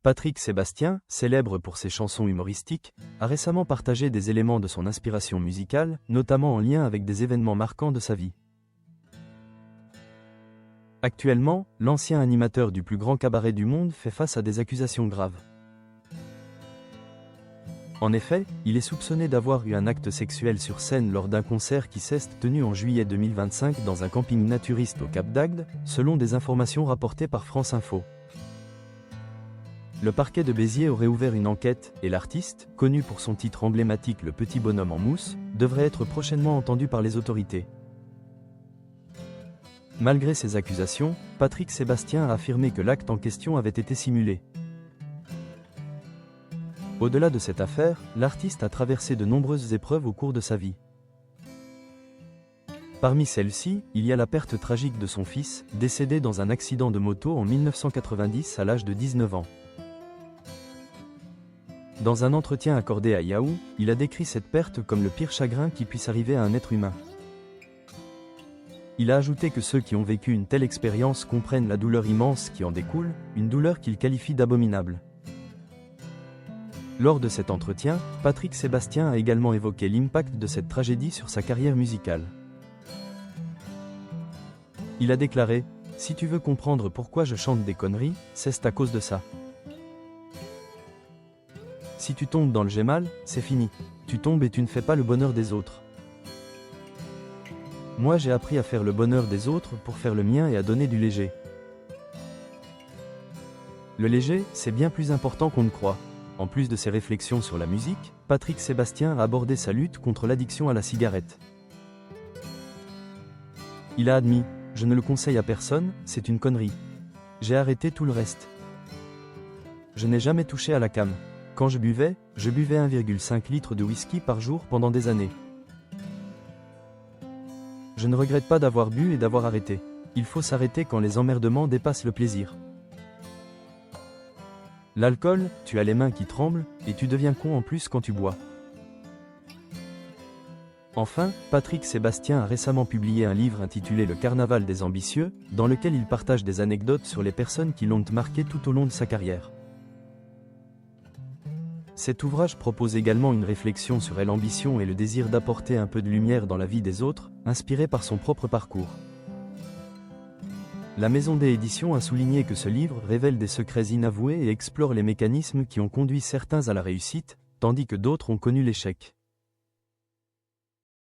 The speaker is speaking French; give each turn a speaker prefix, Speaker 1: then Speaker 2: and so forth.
Speaker 1: Patrick Sébastien, célèbre pour ses chansons humoristiques, a récemment partagé des éléments de son inspiration musicale, notamment en lien avec des événements marquants de sa vie. Actuellement, l'ancien animateur du plus grand cabaret du monde fait face à des accusations graves. En effet, il est soupçonné d'avoir eu un acte sexuel sur scène lors d'un concert qui s'est tenu en juillet 2025 dans un camping naturiste au Cap d'Agde, selon des informations rapportées par France Info. Le parquet de Béziers aurait ouvert une enquête, et l'artiste, connu pour son titre emblématique Le Petit Bonhomme en mousse, devrait être prochainement entendu par les autorités. Malgré ces accusations, Patrick Sébastien a affirmé que l'acte en question avait été simulé. Au-delà de cette affaire, l'artiste a traversé de nombreuses épreuves au cours de sa vie. Parmi celles-ci, il y a la perte tragique de son fils, décédé dans un accident de moto en 1990 à l'âge de 19 ans. Dans un entretien accordé à Yahoo, il a décrit cette perte comme le pire chagrin qui puisse arriver à un être humain. Il a ajouté que ceux qui ont vécu une telle expérience comprennent la douleur immense qui en découle, une douleur qu'il qualifie d'abominable. Lors de cet entretien, Patrick Sébastien a également évoqué l'impact de cette tragédie sur sa carrière musicale. Il a déclaré « Si tu veux comprendre pourquoi je chante des conneries, c'est à cause de ça. Si tu tombes dans le j'ai mal, c'est fini. Tu tombes et tu ne fais pas le bonheur des autres. Moi j'ai appris à faire le bonheur des autres pour faire le mien et à donner du léger. Le léger, c'est bien plus important qu'on ne croit. » En plus de ses réflexions sur la musique, Patrick Sébastien a abordé sa lutte contre l'addiction à la cigarette. Il a admis « Je ne le conseille à personne, c'est une connerie. J'ai arrêté tout le reste. Je n'ai jamais touché à la cam. Quand je buvais 1,5 litre de whisky par jour pendant des années. Je ne regrette pas d'avoir bu et d'avoir arrêté. Il faut s'arrêter quand les emmerdements dépassent le plaisir. L'alcool, tu as les mains qui tremblent, et tu deviens con en plus quand tu bois. » Enfin, Patrick Sébastien a récemment publié un livre intitulé Le Carnaval des ambitieux, dans lequel il partage des anecdotes sur les personnes qui l'ont marqué tout au long de sa carrière. Cet ouvrage propose également une réflexion sur l'ambition et le désir d'apporter un peu de lumière dans la vie des autres, inspiré par son propre parcours. La maison des éditions a souligné que ce livre révèle des secrets inavoués et explore les mécanismes qui ont conduit certains à la réussite, tandis que d'autres ont connu l'échec.